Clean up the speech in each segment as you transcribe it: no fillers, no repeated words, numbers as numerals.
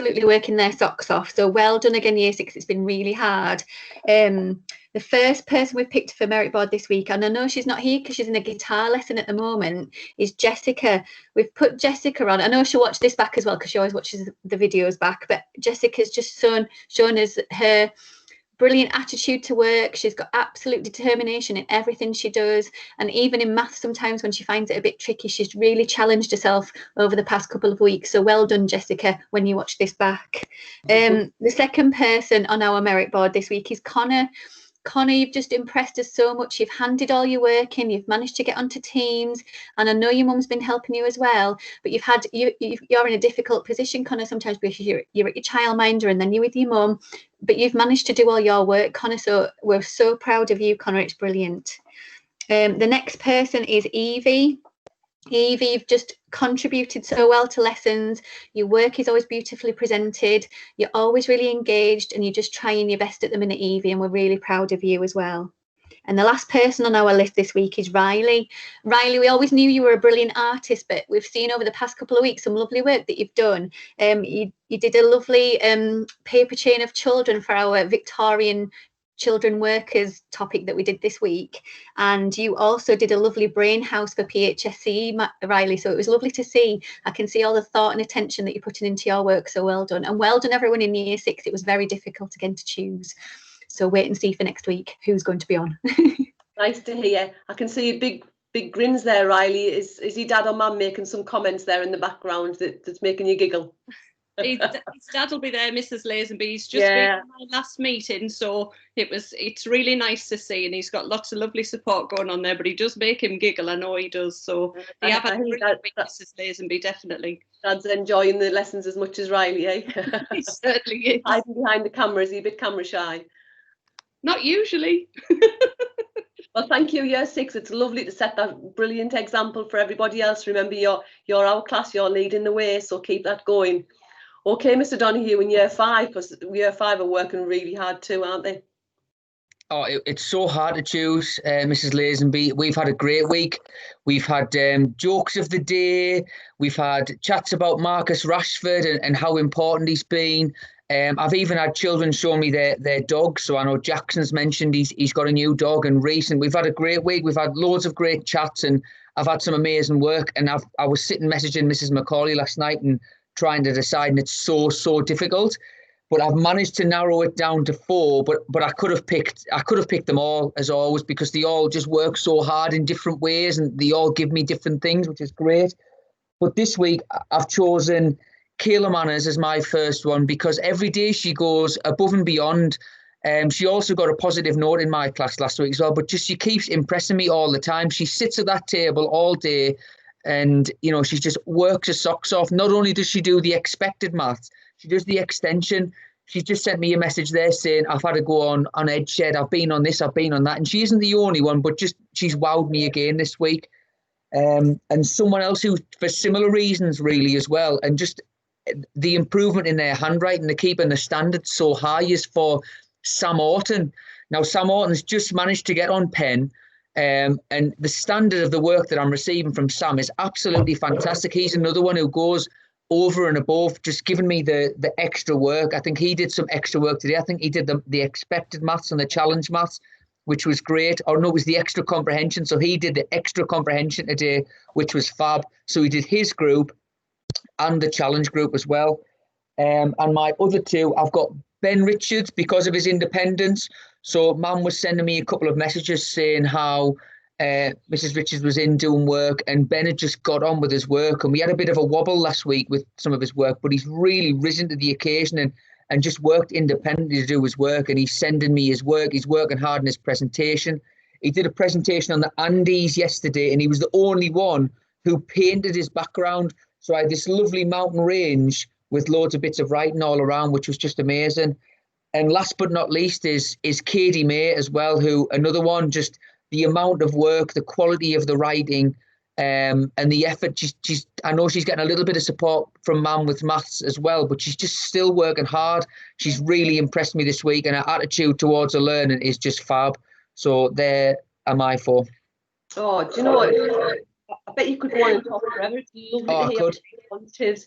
absolutely working their socks off. So well done again, Year 6. It's been really hard. The first person we've picked for Merit Board this week, and I know she's not here because she's in a guitar lesson at the moment, is Jessica. We've put Jessica on. I know she'll watch this back as well because she always watches the videos back, but Jessica's just shown us her brilliant attitude to work. She's got absolute determination in everything she does, and even in maths sometimes when she finds it a bit tricky, she's really challenged herself over the past couple of weeks. So well done, Jessica, when you watch this back. The second person on our Merit Board this week is Connor. Connor, you've just impressed us so much. You've handed all your work in, you've managed to get onto teams, and I know your mum's been helping you as well, but you're in a difficult position, Connor, sometimes because you're at your childminder and then you're with your mum, but you've managed to do all your work, Connor, so we're so proud of you, Connor. It's brilliant. The next person is Evie. Evie, you've just contributed so well to lessons. Your work is always beautifully presented. You're always really engaged, and you're just trying your best at the minute, Evie, and we're really proud of you as well. And the last person on our list this week is Riley. Riley, we always knew you were a brilliant artist, but we've seen over the past couple of weeks some lovely work that you've done. You did a lovely paper chain of children for our Victorian children workers topic that we did this week, and you also did a lovely brain house for PHSE, Riley, so it was lovely to see. I can see all the thought and attention that you're putting into your work, so well done. And well done everyone in Year 6. It was very difficult again to choose, so wait and see for next week who's going to be on. Nice to hear. I can see big grins there, Riley. Is your dad or mum making some comments there in the background that's making you giggle? His dad will be there, Mrs. Lazenby. He's just been at my last meeting, so it's really nice to see, and he's got lots of lovely support going on there, but he does make him giggle, I know he does. So they have had a brilliant week, Mrs. Lazenby, definitely. Dad's enjoying the lessons as much as Riley, eh? He certainly is. Hiding behind the camera, is he a bit camera shy? Not usually. Well, thank you, Year 6. It's lovely to set that brilliant example for everybody else. Remember, you're our class, you're leading the way, so keep that going. Okay, Mr. Donoghue, in Year 5, because Year 5 are working really hard too, aren't they? Oh, it's so hard to choose, Mrs. Lazenby. We've had a great week. We've had jokes of the day. We've had chats about Marcus Rashford and how important he's been. I've even had children show me their dogs. So I know Jackson's mentioned he's got a new dog, and we've had a great week. We've had loads of great chats, and I've had some amazing work. And I was sitting messaging Mrs. Macaulay last night and trying to decide, and it's so difficult. But I've managed to narrow it down to 4. But I could have picked them all, as always, because they all just work so hard in different ways, and they all give me different things, which is great. But this week I've chosen Kayla Manners as my first one, because every day she goes above and beyond. She also got a positive note in my class last week as well, but just she keeps impressing me all the time. She sits at that table all day, and she just works her socks off. Not only does she do the expected maths, she does the extension. She's just sent me a message there saying, I've had to go on EdShed, I've been on this, I've been on that. And she isn't the only one, but just she's wowed me again this week. And someone else who, for similar reasons really as well, and just the improvement in their handwriting, they're keeping the standards so high, is for Sam Orton. Now, Sam Orton's just managed to get on pen, and the standard of the work that I'm receiving from Sam is absolutely fantastic. He's another one who goes over and above, just giving me the extra work. I think he did some extra work today. I think he did the expected maths and the challenge maths, which was great. Or no, it was the extra comprehension. So he did the extra comprehension today, which was fab. So he did his group and the challenge group as well. And my other 2, I've got Ben Richards because of his independence. So Mum was sending me a couple of messages saying how Mrs. Richards was in doing work, and Ben had just got on with his work, and we had a bit of a wobble last week with some of his work, but he's really risen to the occasion and just worked independently to do his work, and he's sending me his work. He's working hard in his presentation. He did a presentation on the Andes yesterday, and he was the only one who painted his background. So I had this lovely mountain range with loads of bits of writing all around, which was just amazing. And last but not least is Katie May as well, who another one, just the amount of work, the quality of the writing, and the effort. I know she's getting a little bit of support from Mum with maths as well, but she's just still working hard. She's really impressed me this week, and her attitude towards her learning is just fab. So there are my 4. Oh, do you know what? I bet you could go on and talk forever. It's lovely to hear positives.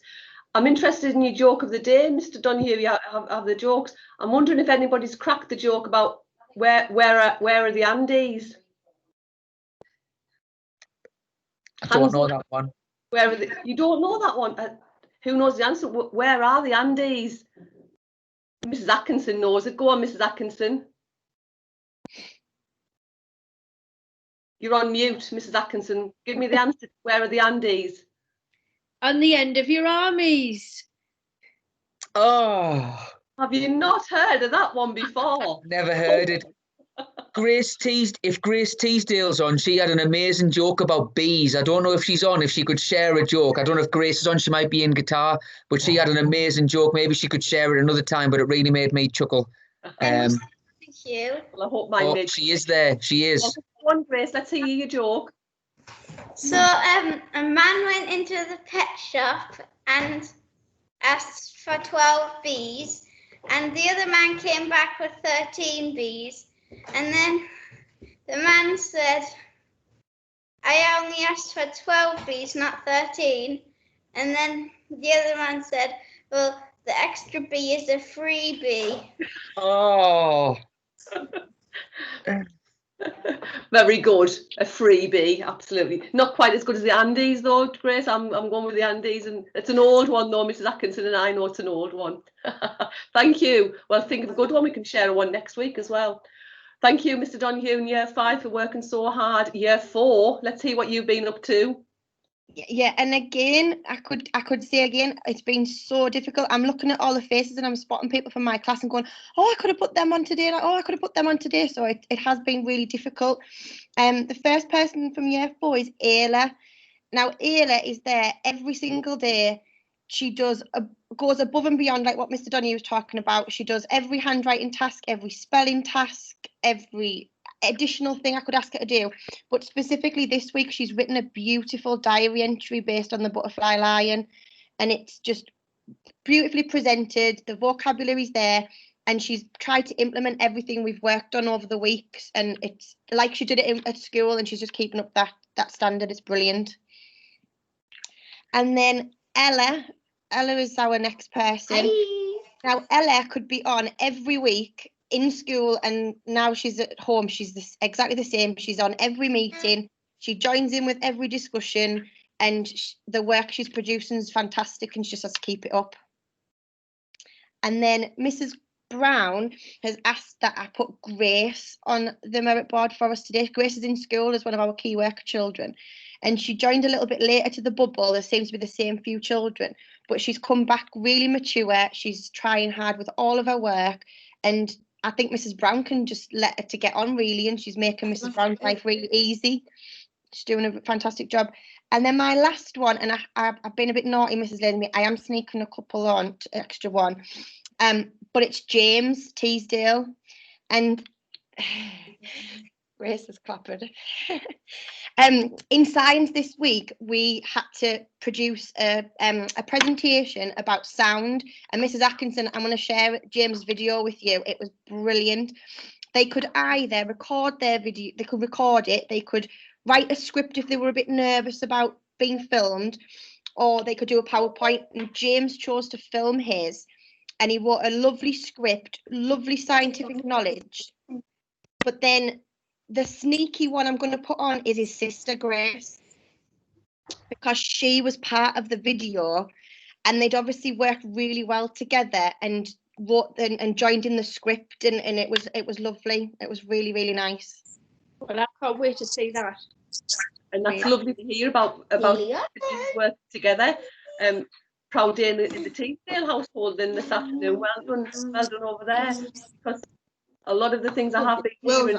I'm interested in your joke of the day, Mr. Donoghue. You have the jokes. I'm wondering if anybody's cracked the joke about where are the Andes? I don't know that one. Where are you don't know that one? Who knows the answer? Where are the Andes? Mrs. Atkinson knows it. Go on, Mrs. Atkinson. You're on mute, Mrs. Atkinson. Give me the answer. Where are the Andes? On the end of your armies. Oh, Have you not heard of that one before? never heard it. If Grace Teasdale's on, she had an amazing joke about bees. I don't know if she's on, if she could share a joke. I don't know if Grace is on, she might be in guitar, but she had an amazing joke. Maybe she could share it another time, but it really made me chuckle. Thank you. Well, I hope mine made she is there. She is. Go on, Grace, let's hear your joke. So a man went into the pet shop and asked for 12 bees, and the other man came back with 13 bees. And then the man said, I only asked for 12 bees, not 13. And then the other man said, well, the extra bee is a freebie. Oh. Very good. A freebie, absolutely. Not quite as good as the Andes, though, Grace. I'm going with the Andes, and it's an old one, though. Mrs. Atkinson and I know it's an old one. Thank you. Well, think of a good one. We can share one next week as well. Thank you, Mr. Donoghue in Year 5 for working so hard. Year 4, let's hear what you've been up to. Yeah, and again, I could say again, it's been so difficult. I'm looking at all the faces and I'm spotting people from my class and going, oh, I could have put them on today. I could have put them on today. So it has been really difficult. The first person from Year 4 is Ayla. Now, Ayla is there every single day. She goes above and beyond, like what Mr. Donoghue was talking about. She does every handwriting task, every spelling task, every additional thing I could ask her to do. But specifically this week, she's written a beautiful diary entry based on the butterfly lion, and it's just beautifully presented. The vocabulary's there, and she's tried to implement everything we've worked on over the weeks, and it's like she did it at school, and she's just keeping up that standard. It's brilliant. And then Ella is our next person. Hi. Now Ella could be on every week in school, and now she's at home. She's exactly the same. She's on every meeting. She joins in with every discussion, and the work she's producing is fantastic, and she just has to keep it up. And then Mrs. Brown has asked that I put Grace on the merit board for us today. Grace is in school as one of our key worker children, and she joined a little bit later to the bubble. There seems to be the same few children, but she's come back really mature. She's trying hard with all of her work, and I think Mrs. Brown can just let her to get on really, and she's making Mrs. Brown's life really easy. She's doing a fantastic job. And then my last one, and I've been a bit naughty, Mrs. Lazenby. I am sneaking a couple on, extra one. But it's James Teasdale, and Grace is clapping. In science this week, we had to produce a presentation about sound, and Mrs. Atkinson, I'm going to share James' video with you. It was brilliant. They could either record their video, they could record it, they could write a script if they were a bit nervous about being filmed, or they could do a PowerPoint, and James chose to film his, and he wrote a lovely script, lovely scientific knowledge. But then the sneaky one I'm going to put on is his sister Grace, because she was part of the video, and they'd obviously worked really well together and wrote and joined in the script, and it was lovely. It was really, really nice. Well, I can't wait to see that. And that's lovely to hear about working together. Proud day in the Teasdale household in this afternoon. Well done over there. Because a lot of the things I have been hearing,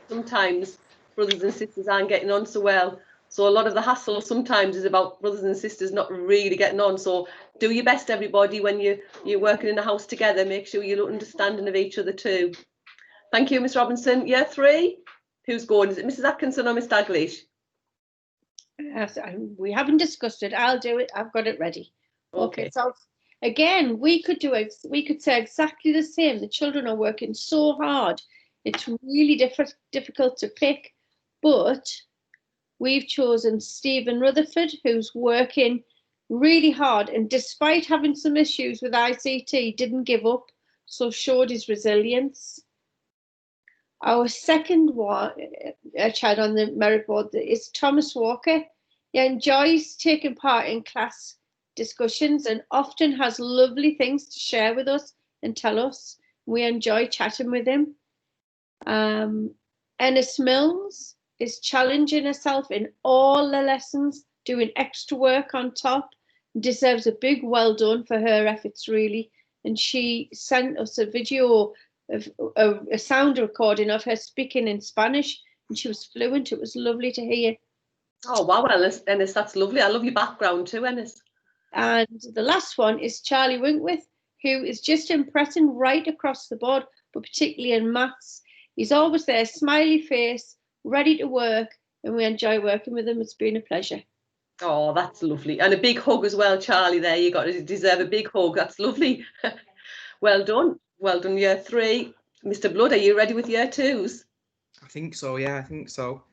sometimes brothers and sisters aren't getting on so well. So a lot of the hassle sometimes is about brothers and sisters not really getting on. So do your best, everybody, when you're working in a house together. Make sure you're understanding of each other too. Thank you, Miss Robinson. Year 3, who's going? Is it Mrs. Atkinson or Miss Daglish? We haven't discussed it. I'll do it. I've got it ready. Okay. So again, we could say exactly the same. The children are working so hard. It's really difficult to pick, but we've chosen Stephen Rutherford, who's working really hard, and despite having some issues with ICT, didn't give up, so showed his resilience. Our second one, child on the merit board is Thomas Walker. He enjoys taking part in class discussions and often has lovely things to share with us and tell us. We enjoy chatting with him. Ennis Mills is challenging herself in all the lessons, doing extra work on top, deserves a big well done for her efforts, really. And she sent us a video of a sound recording of her speaking in Spanish, and she was fluent. It was lovely to hear. Oh wow, Ennis, that's lovely. I love your background too, Ennis. And the last one is Charlie Winkworth, who is just impressing right across the board, but particularly in maths. He's always there, smiley face, ready to work, and we enjoy working with him. It's been a pleasure. Oh, that's lovely. And a big hug as well, Charlie, there. You deserve a big hug. That's lovely. Well done. Well done, year 3. Mr. Blood, are you ready with year 2s? I think so, yeah, I think so.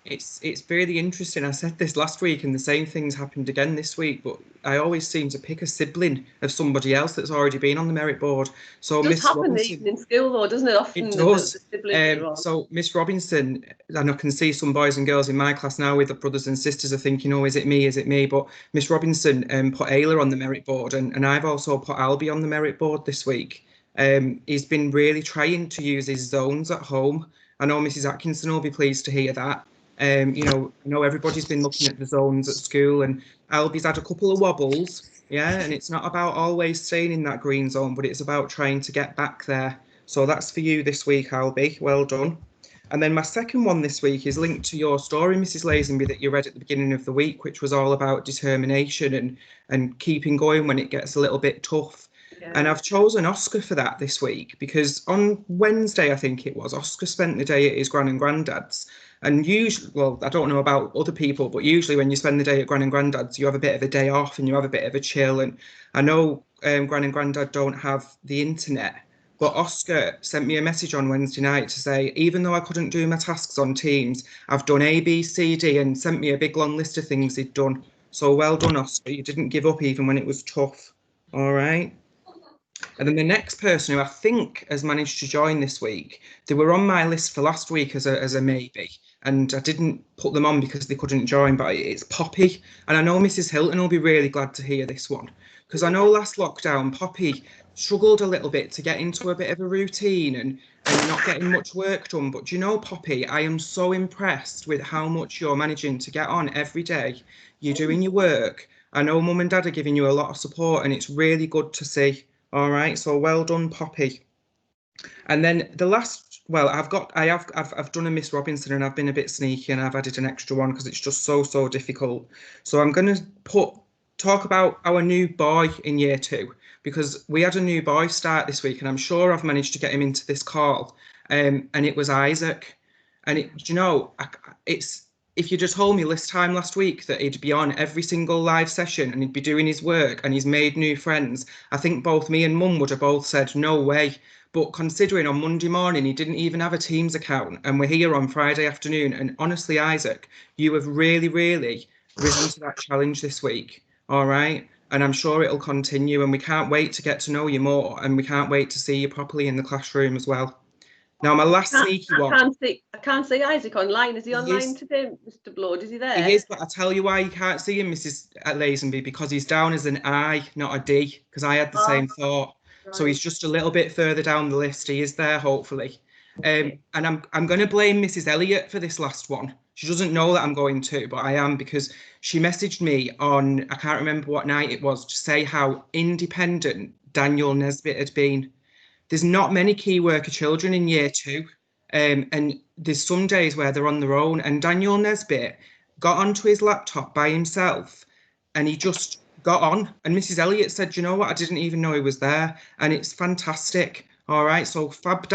It's really interesting. I said this last week and the same things happened again this week, but I always seem to pick a sibling of somebody else that's already been on the merit board. So it does happen even in school though, doesn't it? Often it does. The so Miss Robinson, and I can see some boys and girls in my class now with the brothers and sisters are thinking, oh, is it me? Is it me? But Miss Robinson put Ayla on the merit board, and I've also put Albie on the merit board this week. He's been really trying to use his zones at home. I know Mrs. Atkinson will be pleased to hear that. You know, I know everybody's been looking at the zones at school, and Albie's had a couple of wobbles, yeah, and it's not about always staying in that green zone, but it's about trying to get back there. So that's for you this week, Albie. Well done. And then my second one this week is linked to your story, Mrs. Lazenby, that you read at the beginning of the week, which was all about determination and keeping going when it gets a little bit tough. Yeah. And I've chosen Oscar for that this week because on Wednesday, I think it was, Oscar spent the day at his gran and granddad's. And usually, well, I don't know about other people, but usually when you spend the day at gran and granddad's, you have a bit of a day off and you have a bit of a chill. And I know gran and granddad don't have the internet, but Oscar sent me a message on Wednesday night to say, even though I couldn't do my tasks on Teams, I've done A, B, C, D, and sent me a big long list of things he'd done. So well done, Oscar. You didn't give up even when it was tough. All right. And then the next person who I think has managed to join this week, they were on my list for last week as a maybe, and I didn't put them on because they couldn't join, but it's Poppy. And I know Mrs. Hilton will be really glad to hear this one, because I know last lockdown, Poppy struggled a little bit to get into a bit of a routine and not getting much work done. But do you know, Poppy, I am so impressed with how much you're managing to get on every day. You're doing your work. I know Mum and Dad are giving you a lot of support, and it's really good to see. All right, so well done, Poppy. And then the last, well, I've done a Miss Robinson, and I've been a bit sneaky, and I've added an extra one because it's just so difficult. So I'm going to talk about our new boy in year 2, because we had a new boy start this week, and I'm sure I've managed to get him into this call. And it was Isaac. And you know, if you just told me this time last week that he'd be on every single live session and he'd be doing his work and he's made new friends, I think both me and Mum would have both said no way. But considering on Monday morning he didn't even have a Teams account, and we're here on Friday afternoon, and honestly, Isaac, you have really risen to that challenge this week. All right, and I'm sure it'll continue, and we can't wait to get to know you more, and we can't wait to see you properly in the classroom as well. Now, my last sneaky one. I can't see Isaac online. Is he online today, Mr. Blood? Is he there? He is, but I tell you why you can't see him, Mrs. Lazenby, because he's down as an I, not a D, because I had the same thought. Right. So he's just a little bit further down the list. He is there, hopefully. And I'm going to blame Mrs. Elliott for this last one. She doesn't know that I'm going to, but I am, because she messaged me on, I can't remember what night it was, to say how independent Daniel Nesbitt had been. There's not many key worker children in year 2, and there's some days where they're on their own, and Daniel Nesbitt got onto his laptop by himself and he just got on, and Mrs. Elliott said, you know what, I didn't even know he was there, and it's fantastic. All right, so fab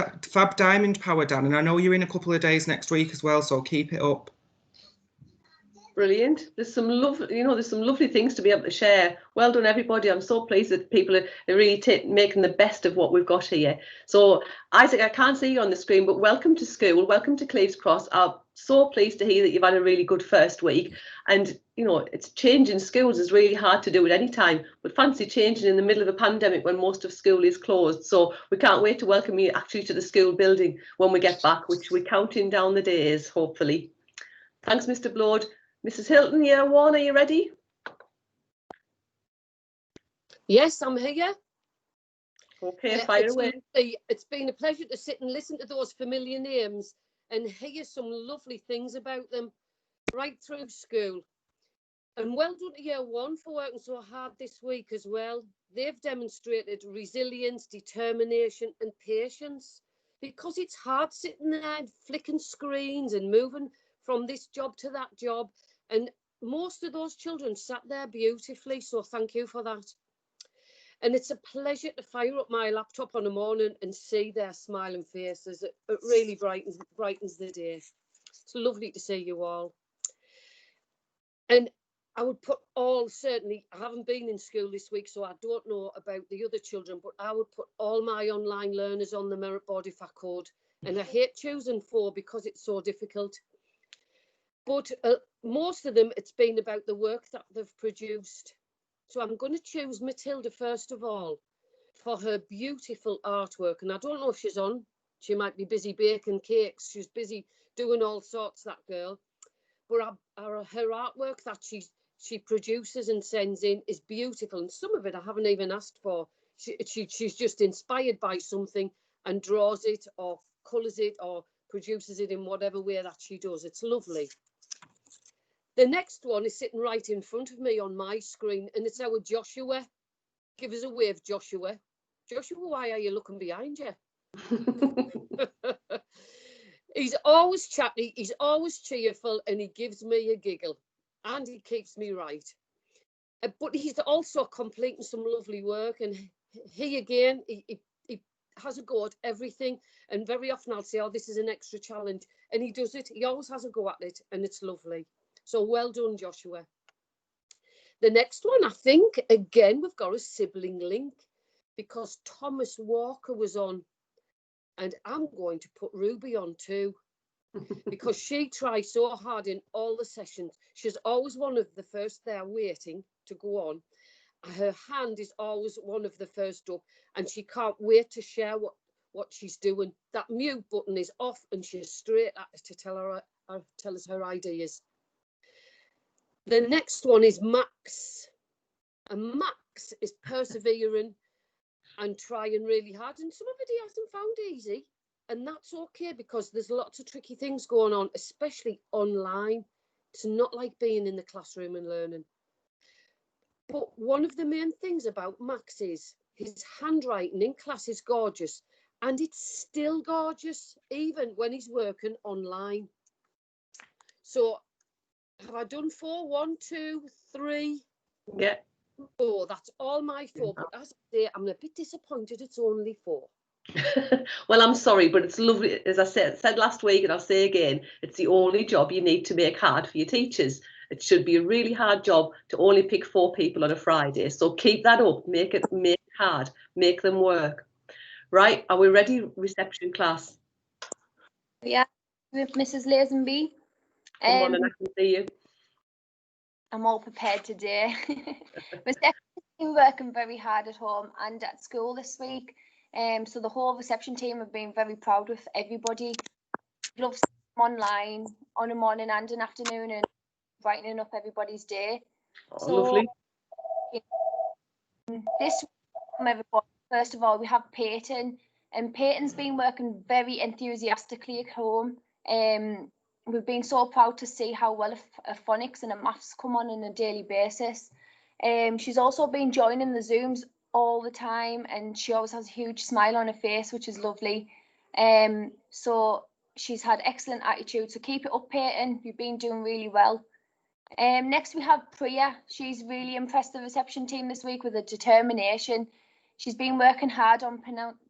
diamond power, Dan, and I know you're in a couple of days next week as well, so keep it up. Brilliant. There's some lovely, there's some lovely things to be able to share. Well done, everybody. I'm so pleased that people are really making the best of what we've got here. So, Isaac, I can't see you on the screen, but welcome to school. Welcome to Cleves Cross. I'm so pleased to hear that you've had a really good first week. And, it's changing schools is really hard to do at any time, but fancy changing in the middle of a pandemic when most of school is closed. So we can't wait to welcome you actually to the school building when we get back, which we're counting down the days, hopefully. Thanks, Mr. Blood. Mrs. Hilton, Year 1, are you ready? Yes, I'm here. Okay, fire away. It's been a pleasure to sit and listen to those familiar names and hear some lovely things about them right through school. And well done to Year 1 for working so hard this week as well. They've demonstrated resilience, determination and patience, because it's hard sitting there flicking screens and moving from this job to that job. And most of those children sat there beautifully, so thank you for that. And it's a pleasure to fire up my laptop on a morning and see their smiling faces. It really brightens the day. It's lovely to see you all. And I would put certainly, I haven't been in school this week, so I don't know about the other children, but I would put all my online learners on the merit board if I could. And I hate choosing 4 because it's so difficult. But most of them, it's been about the work that they've produced. So I'm going to choose Matilda first of all for her beautiful artwork. And I don't know if she's on. She might be busy baking cakes. She's busy doing all sorts, that girl. But her artwork that she produces and sends in is beautiful. And some of it I haven't even asked for. She's just inspired by something and draws it or colours it or produces it in whatever way that she does. It's lovely. The next one is sitting right in front of me on my screen, and it's our Joshua. Give us a wave, Joshua. Joshua, why are you looking behind you? He's always chatty, he's always cheerful, and he gives me a giggle, and he keeps me right. But he's also completing some lovely work, and he again, he has a go at everything, and very often I'll say, oh, this is an extra challenge, and he does it. He always has a go at it, and it's lovely. So well done, Joshua. The next one, I think, again, we've got a sibling link because Thomas Walker was on, and I'm going to put Ruby on too because she tries so hard in all the sessions. She's always one of the first there waiting to go on. Her hand is always one of the first up, and she can't wait to share what she's doing. That mute button is off, and she's straight at us to tell us her ideas. The next one is Max, and Max is persevering and trying really hard, and some of it he hasn't found easy, and that's okay because there's lots of tricky things going on, especially online. It's not like being in the classroom and learning. But one of the main things about Max is his handwriting in class is gorgeous, and it's still gorgeous even when he's working online. So have I done 4? 1, 2, 3? Yeah. 4. That's all my 4. But as I say, I'm a bit disappointed it's only 4. Well, I'm sorry, but it's lovely. As I said last week, and I'll say again, it's the only job you need to make hard for your teachers. It should be a really hard job to only pick 4 people on a Friday. So keep that up. Make it hard. Make them work. Right? Are we ready, reception class? Yeah, with Mrs. Lazenby. Come on, and I can see you. I'm all prepared today. Reception's been working very hard at home and at school this week. So the whole reception team have been very proud with everybody. Love them online on a morning and an afternoon and brightening up everybody's day. Oh, so lovely. This week, first of all, we have Peyton, and Peyton's been working very enthusiastically at home. We've been so proud to see how well a phonics and a maths come on a daily basis. She's also been joining the Zooms all the time, and she always has a huge smile on her face, which is lovely. So she's had excellent attitude. So keep it up, Peyton. You've been doing really well. Next we have Priya. She's really impressed the reception team this week with her determination. She's been working hard on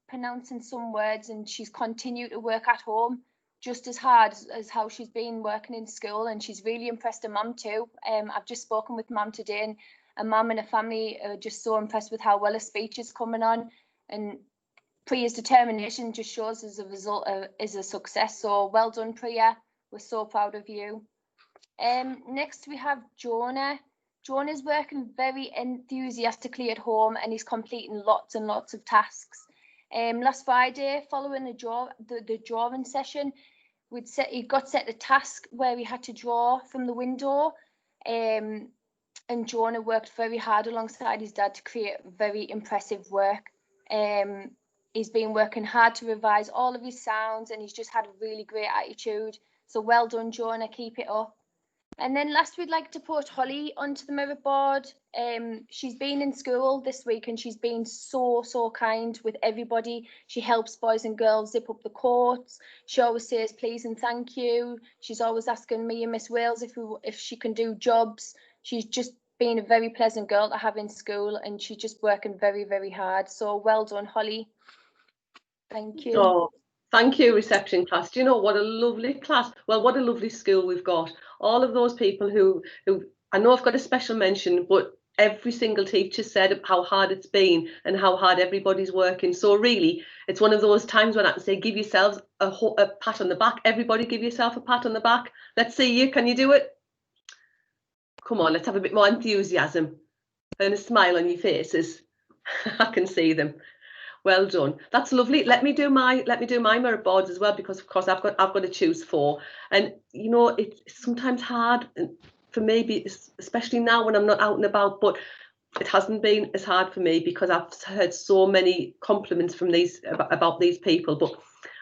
pronouncing some words, and she's continued to work at home just as hard as how she's been working in school, and she's really impressed her mum too. I've just spoken with mum today, and mum and her family are just so impressed with how well her speech is coming on, and Priya's determination just shows as a result is a success. So well done, Priya. We're so proud of you. Next we have Jonah. Jonah's working very enthusiastically at home, and he's completing lots and lots of tasks. Last Friday, following the drawing session, he got set a task where he had to draw from the window, and Jonah worked very hard alongside his dad to create very impressive work. He's been working hard to revise all of his sounds, and he's just had a really great attitude. So well done, Jonah, keep it up. And then last, we'd like to put Holly onto the merit board. She's been in school this week, and she's been so kind with everybody. She helps boys and girls zip up the coats. She always says please and thank you. She's always asking me and Miss Wales if she can do jobs. She's just been a very pleasant girl to have in school, and she's just working very hard. So well done, Holly. Thank you. Oh, thank you, reception class. Do you know what a lovely class? Well, what a lovely school we've got. All of those people who I know I've got a special mention, but every single teacher said how hard it's been and how hard everybody's working. So really, it's one of those times when I can say, give yourselves a pat on the back. Everybody give yourself a pat on the back. Let's see you. Can you do it? Come on, let's have a bit more enthusiasm and a smile on your faces. I can see them. Well done. That's lovely. Let me do my merit boards as well, because of course I've got to choose 4. And you know, it's sometimes hard for me, especially now when I'm not out and about, but it hasn't been as hard for me because I've heard so many compliments from about these people. But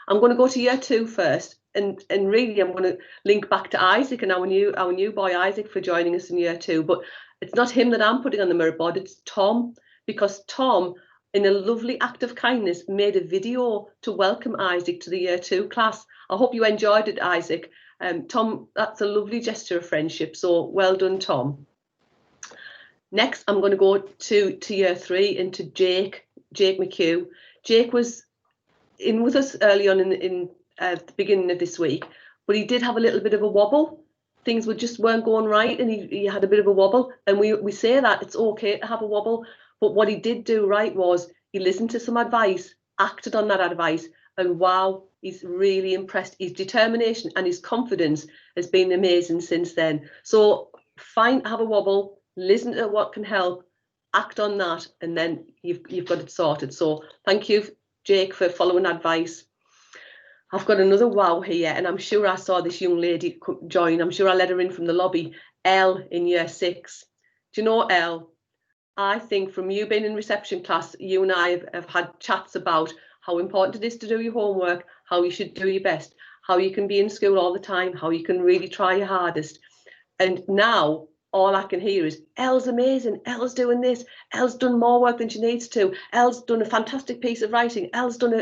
I'm going to go to year 2 first, and really I'm going to link back to Isaac and our new boy Isaac for joining us in year 2. But it's not him that I'm putting on the merit board, it's Tom, because Tom, in a lovely act of kindness, made a video to welcome Isaac to the year 2 class. I hope you enjoyed it, Isaac. Tom, that's a lovely gesture of friendship. So well done, Tom. Next, I'm going to go to year 3 and to Jake McHugh. Jake was in with us early on in the beginning of this week, but he did have a little bit of a wobble. Things weren't going right, and he had a bit of a wobble. And we say that it's okay to have a wobble. But what he did do right was he listened to some advice, acted on that advice, and wow, he's really impressed. His determination and his confidence has been amazing since then. So have a wobble, listen to what can help, act on that, and then you've got it sorted. So thank you, Jake, for following advice. I've got another wow here, and I'm sure I saw this young lady join. I'm sure I let her in from the lobby. Elle in year 6. Do you know Elle? I think from you being in reception class, you and I have had chats about how important it is to do your homework, how you should do your best, how you can be in school all the time, how you can really try your hardest. And now all I can hear is, Elle's amazing, Elle's doing this, Elle's done more work than she needs to, Elle's done a fantastic piece of writing, Elle's done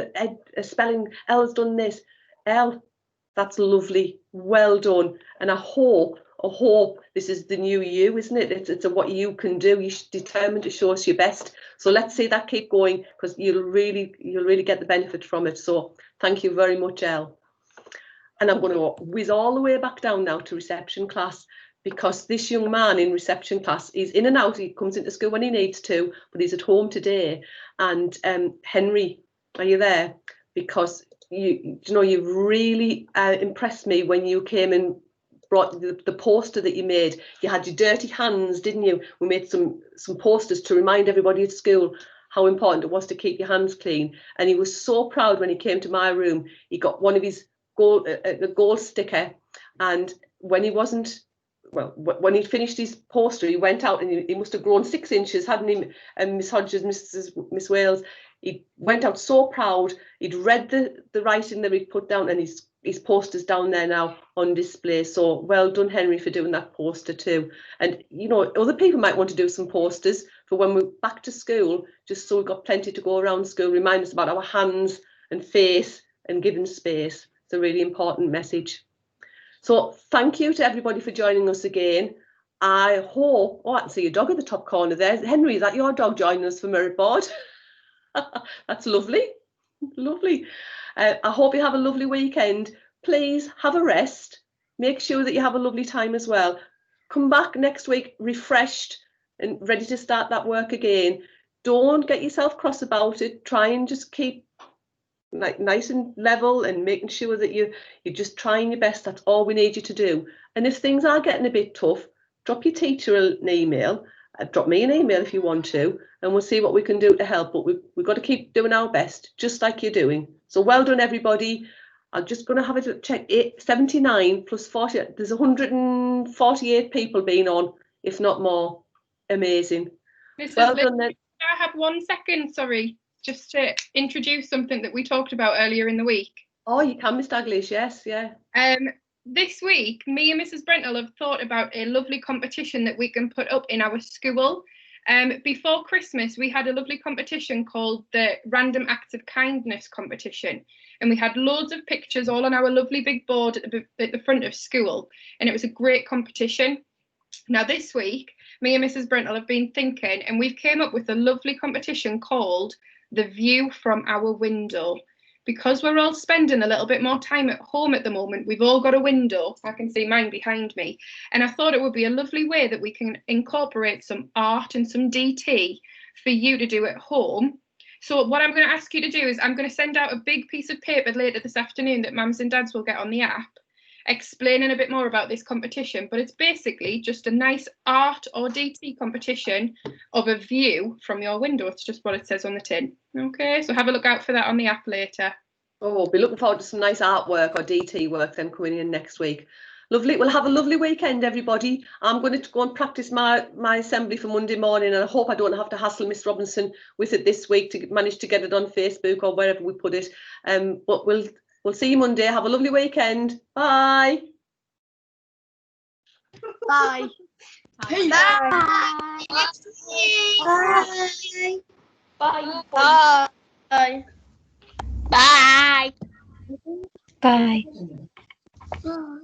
a spelling, Elle's done this. Elle, that's lovely, well done. And I hope this is the new you, isn't it? It's what you can do. You're determined to show us your best. So let's see that keep going, because you'll really get the benefit from it. So thank you very much, Elle. And I'm going to whiz all the way back down now to reception class, because this young man in reception class, he's in and out. He comes into school when he needs to, but he's at home today. And Henry, are you there? Because you've really impressed me when you came and brought the poster that you made. You had your dirty hands, didn't you? We made some posters to remind everybody at school how important it was to keep your hands clean. And he was so proud when he came to my room. He got one of his gold sticker, and when he'd finished his poster, he went out, and he must have grown 6 inches, hadn't he? And Miss Hodges, Miss Wales, he went out so proud. He'd read the writing that he'd put down, and his poster's down there now on display. So well done, Henry, for doing that poster too. And other people might want to do some posters for when we're back to school, just so we've got plenty to go around school, remind us about our hands and face and giving space. It's a really important message. So thank you to everybody for joining us again. I hope, I can see your dog at the top corner there. Henry, is that your dog joining us for merit board? That's lovely, lovely. I hope you have a lovely weekend. please have a rest. Make sure that you have a lovely time as well. Come back next week refreshed and ready to start that work again. Don't get yourself cross about it. Try and just keep like nice and level and making sure that you're just trying your best. That's all we need you to do. And if things are getting a bit tough, drop your teacher an email. Drop me an email if you want to, and we'll see what we can do to help. But we've got to keep doing our best, just like you're doing. So well done, everybody. I'm just going to have a check. 79 plus 40. There's 148 people being on, if not more. Amazing. Mrs. Well Liz, done then. I have 1 second, sorry, just to introduce something that we talked about earlier in the week. Oh, you can, Miss Daglish, yes, yeah. This week, me and Mrs. Brentle have thought about a lovely competition that we can put up in our school. Before Christmas, we had a lovely competition called the Random Acts of Kindness competition. And we had loads of pictures all on our lovely big board at the front of school. And it was a great competition. Now this week, me and Mrs. Brentle have been thinking, and we've came up with a lovely competition called The View from Our Window. Because we're all spending a little bit more time at home at the moment, we've all got a window. I can see mine behind me. And I thought it would be a lovely way that we can incorporate some art and some DT for you to do at home. So what I'm going to ask you to do is I'm going to send out a big piece of paper later this afternoon that mums and dads will get on the app, explaining a bit more about this competition. But it's basically just a nice art or DT competition of a view from your window. It's just what it says on the tin. Okay, so have a look out for that on the app later. Oh, we'll be looking forward to some nice artwork or DT work then coming in next week. Lovely. We'll have a lovely weekend, everybody. I'm going to go and practice my assembly for Monday morning, and I hope I don't have to hassle Miss Robinson with it this week to manage to get it on Facebook or wherever we put it. But we'll see you Monday. Have a lovely weekend. Bye. Bye. Bye. Bye. Bye. Bye. Bye. Bye. Bye.